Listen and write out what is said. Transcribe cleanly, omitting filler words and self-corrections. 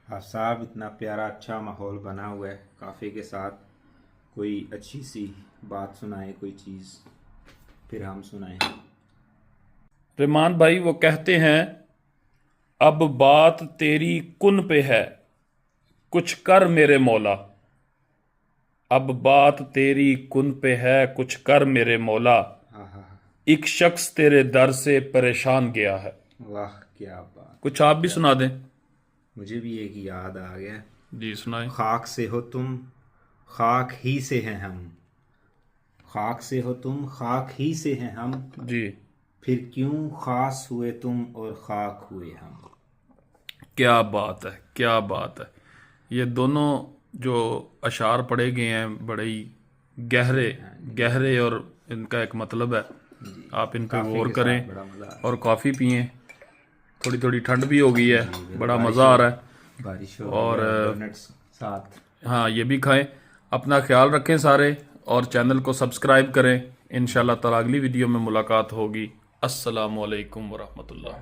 हाँ साहब, इतना प्यारा अच्छा माहौल बना हुआ है काफ़े के साथ। कोई अच्छी सी बात सुनाए, कोई चीज़ फिर हम सुनाएं। रहमान भाई वो कहते हैं, अब बात तेरी कुन पे है, कुछ कर मेरे मौला। अब बात तेरी कुन पे है, कुछ कर मेरे मौला। हाँ हाँ हाँ, एक शख्स तेरे दर से परेशान गया है। वाह क्या बात। कुछ आप भी सुना दें। मुझे भी एक याद आ गया। जी सुनाएं। खाक से हो तुम, खाक ही से हैं हम। खाक से हो तुम, खाक ही से हैं हम। जी फिर क्यों खास हुए तुम और खाक हुए हम। क्या बात है, क्या बात है। ये दोनों जो अशार पढ़े गए हैं बड़े ही गहरे गहरे, और इनका एक मतलब है। आप इन पे काफी गौर के करें साथ बड़ा मजा आ और कॉफ़ी पिएं। थोड़ी थोड़ी ठंड भी हो गई है, बड़ा मज़ा आ रहा है। बारिश हो और डोनट्स साथ। हाँ, ये भी खाएं। अपना ख्याल रखें सारे, और चैनल को सब्सक्राइब करें। इंशाल्लाह ताला अगली वीडियो में मुलाकात होगी। अस्सलामु अलैकुम वरहमतुल्लाह।